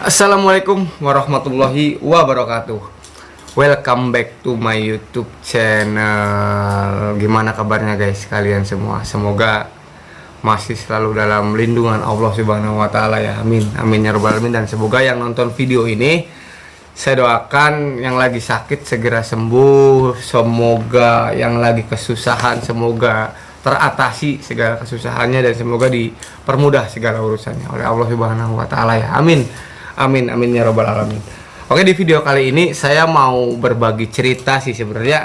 Assalamualaikum warahmatullahi wabarakatuh. Welcome back to my YouTube channel. Gimana kabarnya guys kalian semua? Semoga masih selalu dalam lindungan Allah Subhanahu wa taala ya. Amin. Amin ya rabbal alamin. Dan semoga yang nonton video ini, saya doakan yang lagi sakit segera sembuh. Semoga yang lagi kesusahan semoga teratasi segala kesusahannya, dan semoga dipermudah segala urusannya oleh Allah Subhanahu wa taala ya. Amin. Amin, amin ya robbal alamin. Oke, di video kali ini saya mau berbagi cerita sih. Sebenarnya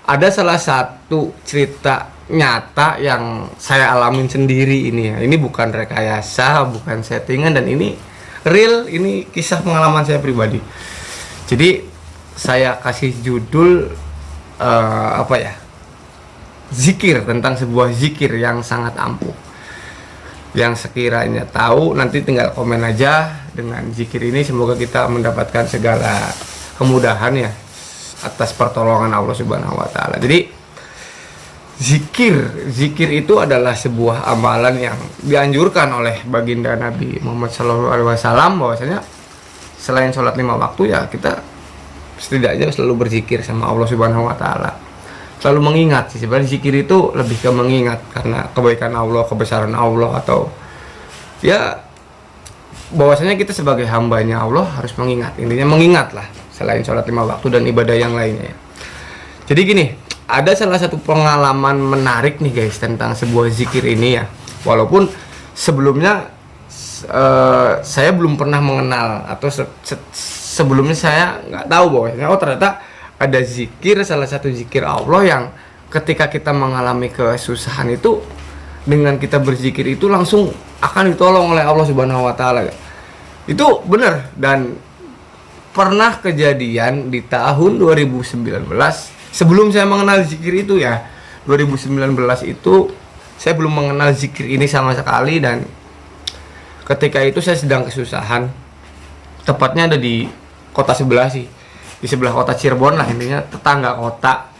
ada salah satu cerita nyata yang saya alamin sendiri ini ya. Ini bukan rekayasa, bukan settingan, dan ini real, ini kisah pengalaman saya pribadi. Jadi saya kasih judul zikir, tentang sebuah zikir yang sangat ampuh. Yang sekiranya tahu nanti tinggal komen aja dengan zikir ini. Semoga kita mendapatkan segala kemudahan ya atas pertolongan Allah Subhanahu wa taala. Jadi zikir itu adalah sebuah amalan yang dianjurkan oleh baginda Nabi Muhammad SAW, bahwasanya selain sholat 5 waktu ya kita setidaknya selalu berzikir sama Allah Subhanahu wa taala. Selalu mengingat sih, sebenarnya zikir itu lebih ke mengingat karena kebaikan Allah, kebesaran Allah, atau ya bahwasanya kita sebagai hambanya Allah harus mengingat. Intinya mengingat lah, selain sholat 5 waktu dan ibadah yang lainnya. Jadi gini, ada salah satu pengalaman menarik nih guys tentang sebuah zikir ini ya. Walaupun sebelumnya saya belum pernah mengenal, atau sebelumnya saya nggak tahu bahwasanya ternyata ada zikir, salah satu zikir Allah yang ketika kita mengalami kesusahan itu, dengan kita berzikir itu langsung akan ditolong oleh Allah Subhanahu wa taala. Itu benar, dan pernah kejadian di tahun 2019 sebelum saya mengenal zikir itu ya. 2019 itu saya belum mengenal zikir ini sama sekali, dan ketika itu saya sedang kesusahan. Tepatnya ada di kota sebelah sih, di sebelah kota Cirebon lah, intinya tetangga kota.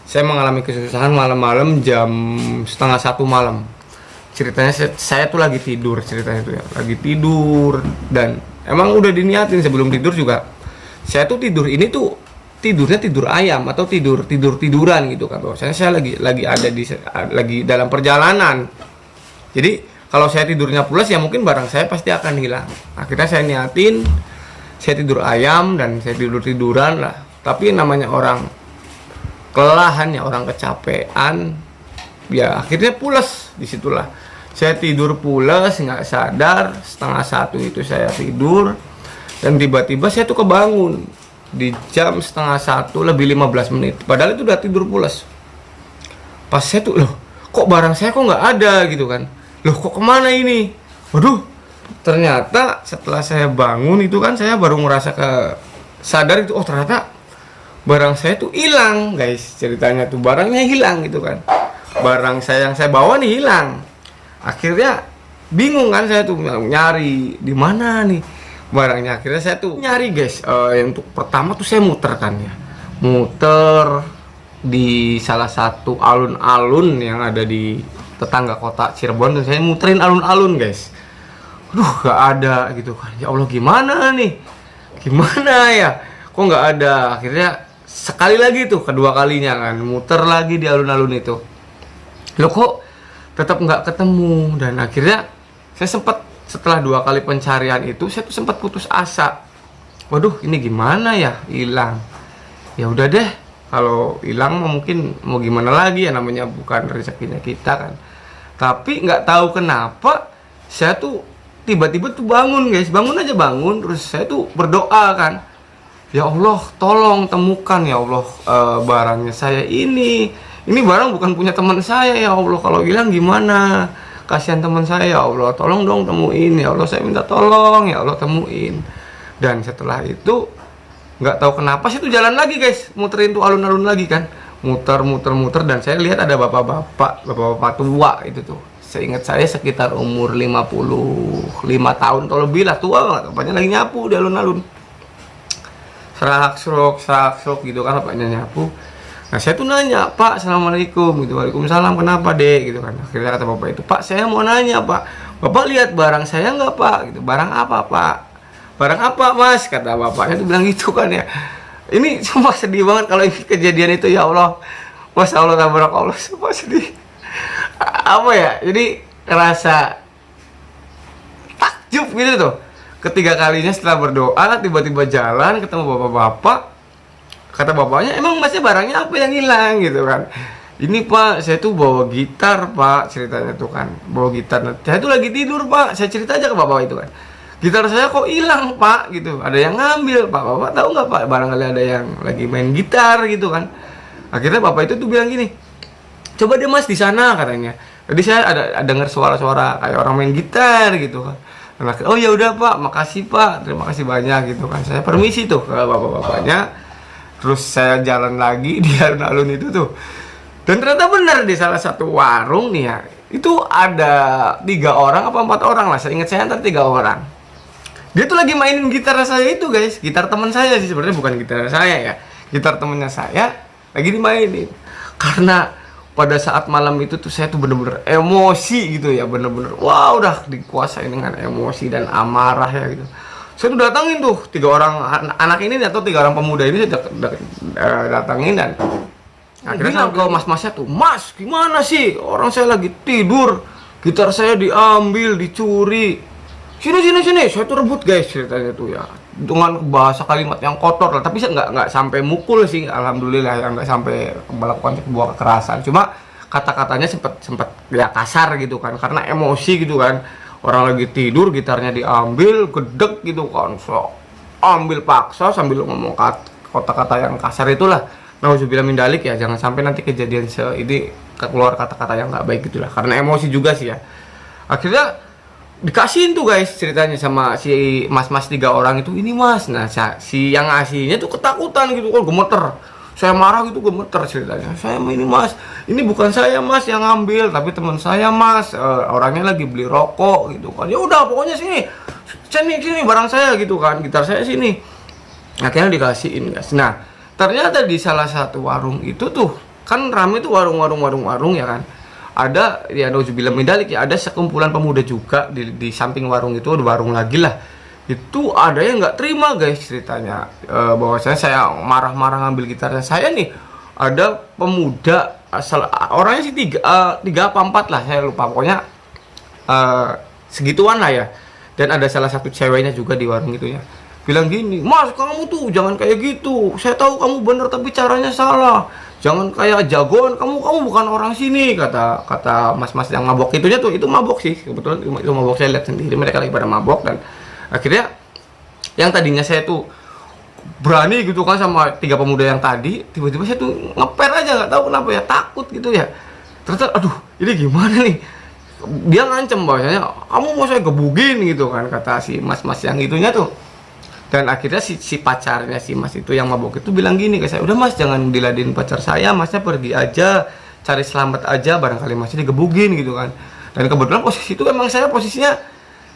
Saya mengalami kesusahan malam-malam jam 12:30 malam. Ceritanya saya tuh lagi tidur, ceritanya tuh ya, lagi tidur, dan emang udah diniatin sebelum tidur juga. Saya tuh tidur ini tuh tidurnya tidur ayam atau tiduran gitu kan. Saya lagi ada lagi dalam perjalanan. Jadi kalau saya tidurnya pulas ya mungkin barang saya pasti akan hilang. Akhirnya saya niatin saya tidur ayam dan saya tiduran lah. Tapi namanya orang kelelahan ya, orang kecapean, ya akhirnya pulas. Disitulah saya tidur pulas, nggak sadar. 12:30 itu saya tidur, dan tiba-tiba saya tuh kebangun di jam 12:30 lebih 15 menit. Padahal itu udah tidur pulas. Pas saya tuh, loh kok barang saya kok nggak ada gitu kan. Loh kok kemana ini? Waduh, ternyata setelah saya bangun itu kan saya baru ngerasa sadar itu, oh ternyata barang saya tuh hilang guys. Ceritanya tuh barangnya hilang gitu kan. Barang saya yang saya bawa nih hilang. Akhirnya bingung kan saya tuh nyari di mana nih barangnya. Akhirnya saya tuh nyari guys. Yang untuk pertama tuh saya muter kan ya. Muter di salah satu alun-alun yang ada di tetangga kota Cirebon. Tuh saya muterin alun-alun guys. Aduh gak ada gitu kan. Ya Allah gimana nih, gimana ya, kok gak ada. Akhirnya sekali lagi tuh, kedua kalinya kan, muter lagi di alun-alun itu. Loh kok tetap gak ketemu. Dan akhirnya saya sempat, setelah 2 kali pencarian itu, saya tuh sempat putus asa. Waduh ini gimana ya, hilang. Ya udah deh, kalau hilang mungkin mau gimana lagi ya, namanya bukan rezekinya kita kan. Tapi gak tahu kenapa saya tuh tiba-tiba tuh bangun guys, bangun terus saya tuh berdoa kan, ya Allah tolong temukan ya Allah barangnya saya ini barang bukan punya teman saya ya Allah, kalau hilang gimana, kasihan teman saya ya Allah, tolong dong temuin ya Allah, saya minta tolong ya Allah temuin. Dan setelah itu nggak tahu kenapa saya tuh jalan lagi guys, muterin tuh alun-alun lagi kan, muter, dan saya lihat ada bapak-bapak tua itu tuh. Seingat saya sekitar umur 55 tahun atau lebih lah, tua banget. Bapaknya lagi nyapu di alun-alun. Serak-serok gitu kan, bapaknya nyapu. Nah saya tuh nanya, Pak assalamualaikum gitu. Waalaikumsalam, kenapa dek gitu kan. Akhirnya kata bapak itu, Pak saya mau nanya Pak, Bapak lihat barang saya nggak Pak gitu. Barang apa Pak? barang apa mas, kata bapaknya tuh bilang gitu kan ya. Ini cuma sedih banget kalau ini kejadian itu, ya Allah, Masya Allah tabarakallah, cuma sedih. Apa ya, jadi rasa takjub gitu tuh. Ketiga kalinya setelah berdoa, tiba-tiba jalan ketemu bapak-bapak. Kata bapaknya, emang masnya barangnya apa yang hilang gitu kan. Ini pak, saya tuh bawa gitar pak, ceritanya tuh kan, bawa gitar. Nah, saya tuh lagi tidur pak, saya cerita aja ke bapak itu kan, gitar saya kok hilang pak gitu, ada yang ngambil pak. Bapak tahu nggak pak, barangkali ada yang lagi main gitar gitu kan. Akhirnya bapak itu tuh bilang gini, coba deh mas di sana katanya. Jadi saya ada dengar suara-suara kayak orang main gitar gitu kan. Oh ya udah pak, makasih pak, terima kasih banyak gitu kan. Saya permisi tuh ke bapak-bapaknya. Terus saya jalan lagi di alun-alun itu tuh. Dan ternyata benar di salah satu warung nih ya, itu ada 3 orang apa 4 orang lah. Saya ingat saya antara 3 orang. Dia tuh lagi mainin gitar saya itu guys, gitar teman saya sih sebenarnya, bukan gitar saya ya. Gitar temennya saya lagi dimainin. Karena pada saat malam itu tuh saya tuh bener-bener emosi gitu ya, bener-bener wah udah dikuasai dengan emosi dan amarah ya gitu. Saya tuh datangin tuh 3 orang anak ini atau 3 orang pemuda ini, saya datangin dan akhirnya ke mas-masnya tuh, mas gimana sih, orang saya lagi tidur, gitar saya diambil, dicuri, sini, saya tuh rebut guys ceritanya tuh ya, dengan bahasa kalimat yang kotor lah, tapi saya nggak sampai mukul sih, alhamdulillah ya, nggak sampai melakukan sebuah kekerasan, cuma kata-katanya sempat ya kasar gitu kan, karena emosi gitu kan. Orang lagi tidur, gitarnya diambil, gedek gitu kan, so ambil paksa sambil ngomong kata-kata yang kasar itulah. Nauzubillah min dalik ya, jangan sampai nanti kejadian ini keluar kata-kata yang nggak baik gitulah, karena emosi juga sih ya. Akhirnya dikasihin tuh guys ceritanya sama si mas-mas 3 orang itu, ini mas. Nah si yang ngasihnya tuh ketakutan gitu kan, gemeter. Saya marah gitu, gemeter ceritanya. Saya ini mas, ini bukan saya mas yang ngambil, tapi teman saya mas, orangnya lagi beli rokok gitu kan. Ya udah pokoknya sini barang saya gitu kan, gitar saya sini. Akhirnya dikasihin guys. Nah ternyata di salah satu warung itu tuh kan rame tuh, warung ya kan. Ada ya nauzubillah min dalik ya, ada sekumpulan pemuda juga di samping warung itu, ada warung lagi lah. Itu ada yang nggak terima guys ceritanya, bahwasanya saya marah-marah ngambil gitarnya saya nih. Ada pemuda asal orangnya sih 3 apa 4 lah, saya lupa, pokoknya segituan lah ya. Dan ada salah satu ceweknya juga di warung itu ya, bilang gini, mas kamu tuh jangan kayak gitu, saya tahu kamu bener tapi caranya salah, jangan kayak jagoan, kamu bukan orang sini, kata mas-mas yang mabok itunya tuh. Itu mabok sih kebetulan, itu mabok, saya lihat sendiri mereka lagi pada mabok. Dan akhirnya yang tadinya saya tuh berani gitu kan sama 3 pemuda yang tadi, tiba-tiba saya tuh ngeper aja, nggak tahu kenapa ya, takut gitu ya. Ternyata aduh ini gimana nih, dia ngancem bahwasanya kamu mau saya gebugin gitu kan, kata si mas-mas yang itunya tuh. Dan akhirnya si pacarnya si mas itu yang mabok itu bilang gini ke saya, udah mas jangan diladenin pacar saya, masnya pergi aja, cari selamat aja, barangkali masnya digebugin gitu kan. Dan kebetulan posisi itu emang saya posisinya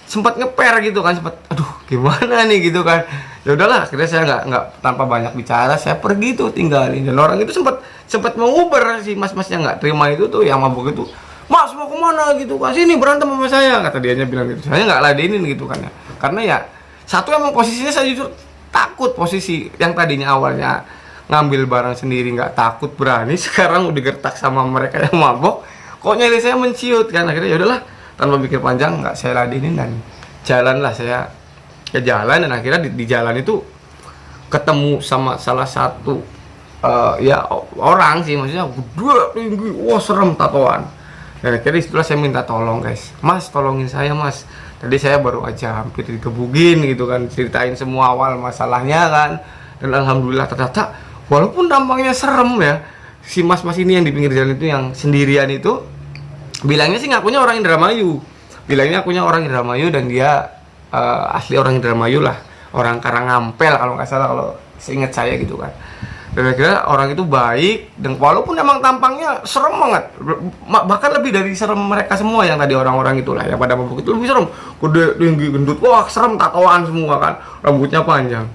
sempat ngeper gitu kan, sempat aduh gimana nih gitu kan. Ya udahlah akhirnya saya nggak tanpa banyak bicara, saya pergi tuh tinggalin. Dan orang itu sempat mau nguber, si mas-masnya nggak terima itu tuh yang mabuk itu, mas mau kemana gitu kan, sini berantem sama saya, kata dianya bilang gitu. Saya nggak ladenin gitu kan ya, karena ya satu emang posisinya saya jujur takut. Posisi yang tadinya awalnya ngambil barang sendiri nggak takut berani, sekarang udah gertak sama mereka yang mabok, kok nyari saya menciut kan. Akhirnya ya udahlah tanpa pikir panjang nggak saya ladenin dan jalanlah saya ke jalan. Dan akhirnya di jalan itu ketemu sama salah satu ya orang sih, maksudnya gede tinggi, wah serem, tatoan. Dan akhirnya setelah saya minta tolong guys, mas tolongin saya mas, tadi saya baru aja hampir digebugin gitu kan, ceritain semua awal masalahnya kan. Dan alhamdulillah ternyata walaupun tampangnya serem ya, si mas-mas ini yang di pinggir jalan itu yang sendirian itu bilangnya sih ngakunya orang Indramayu, bilangnya akunya orang Indramayu, dan dia asli orang Indramayu lah, orang Karangampel kalau nggak salah, kalau seingat saya gitu kan. Dan akhirnya orang itu baik, dan walaupun emang tampangnya serem banget, bahkan lebih dari serem mereka semua yang tadi orang-orang itulah yang pada mabuk itu, lebih serem, gede tinggi gendut, wah serem, tatoan semua kan, rambutnya panjang.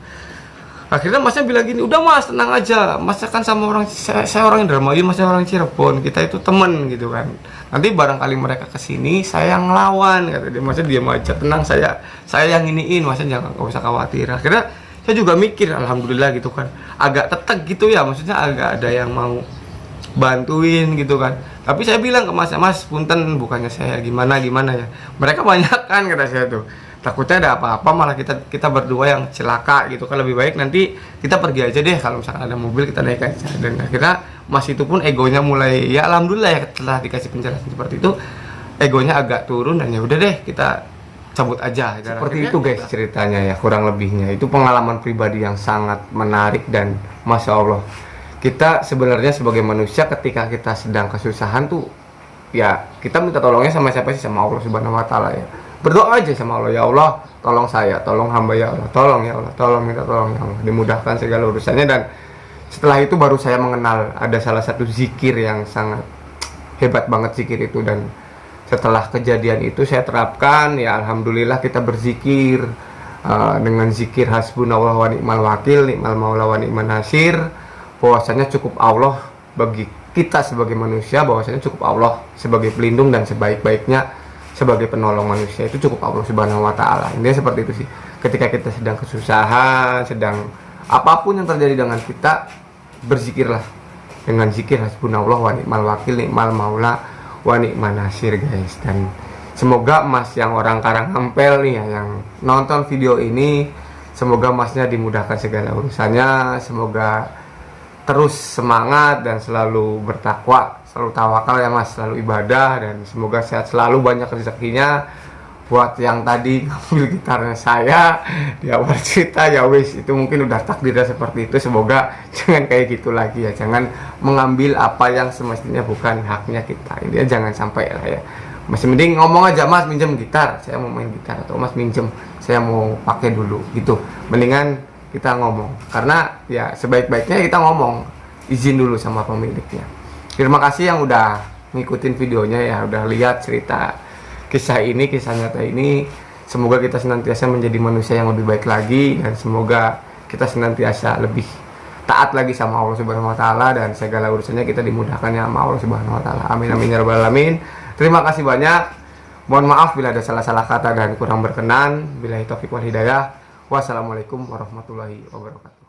Akhirnya masnya bilang gini, udah mas tenang aja, mas kan sama orang, saya orang Indramayu, masnya orang Cirebon, kita itu temen gitu kan. nanti barangkali mereka kesini saya yang ngelawan, kata dia. Masa diam aja, tenang, saya yang iniin, masa jangan, nggak usah khawatir. Akhirnya saya juga mikir, alhamdulillah gitu kan, agak tetek gitu ya, maksudnya agak ada yang mau bantuin gitu kan. Tapi saya bilang ke mas, punten, bukannya saya gimana ya, mereka banyak kan, kata saya tuh, takutnya ada apa-apa malah kita berdua yang celaka gitu kan. Lebih baik nanti kita pergi aja deh, kalau misalkan ada mobil kita naik aja. Dan akhirnya mas itu pun egonya mulai, ya alhamdulillah ya, setelah dikasih penjelasan seperti itu egonya agak turun, dan ya udah deh kita cabut aja. Seperti itu guys ceritanya ya, kurang lebihnya. Itu pengalaman pribadi yang sangat menarik, dan masya Allah, kita sebenarnya sebagai manusia ketika kita sedang kesusahan tuh ya kita minta tolongnya sama siapa sih? Sama Allah Subhanahu wa taala ya. Berdoa aja sama Allah, ya Allah tolong saya, tolong hamba ya Allah, tolong ya Allah, tolong, minta tolong ya Allah, dimudahkan segala urusannya. Dan setelah itu baru saya mengenal ada salah satu zikir yang sangat hebat banget zikir itu, dan setelah kejadian itu saya terapkan ya, alhamdulillah kita berzikir dengan zikir hasbunallah wa ni'mal wakil, ni'mal maula wa ni'man nasir, bahwasanya cukup Allah bagi kita sebagai manusia, bahwasanya cukup Allah sebagai pelindung dan sebaik-baiknya sebagai penolong manusia itu cukup Allah Subhanahu wa taala. Intinya seperti itu sih. Ketika kita sedang kesusahan, sedang apapun yang terjadi dengan kita, berzikirlah dengan zikir hasbunallah wa ni'mal wakil, ni'mal maula wa ni'man nasir guys. Dan semoga mas yang orang Karanghampel nih ya, yang nonton video ini, semoga masnya dimudahkan segala urusannya, semoga terus semangat dan selalu bertakwa, selalu tawakal ya mas, selalu ibadah, dan semoga sehat selalu, banyak rezekinya. Buat yang tadi ngambil gitarnya saya di awal cerita, ya wis, itu mungkin udah takdirnya seperti itu. Semoga jangan kayak gitu lagi ya, jangan mengambil apa yang semestinya bukan haknya kita. Ini jangan sampai lah ya. Masih mending ngomong aja, mas minjem gitar, saya mau main gitar, atau mas minjem, saya mau pakai dulu gitu. Mendingan kita ngomong, karena ya sebaik-baiknya kita ngomong, izin dulu sama pemiliknya. Terima kasih yang udah ngikutin videonya ya, udah lihat cerita kisah ini, kisah nyata ini. Semoga kita senantiasa menjadi manusia yang lebih baik lagi, dan semoga kita senantiasa lebih taat lagi sama Allah Subhanahu wa taala, dan segala urusannya kita dimudahkan ya sama Allah Subhanahu wa taala. Amin amin ya rabbal alamin. Terima kasih banyak. Mohon maaf bila ada salah-salah kata dan kurang berkenan. Billahi taufiq wal hidayah. Wassalamualaikum warahmatullahi wabarakatuh.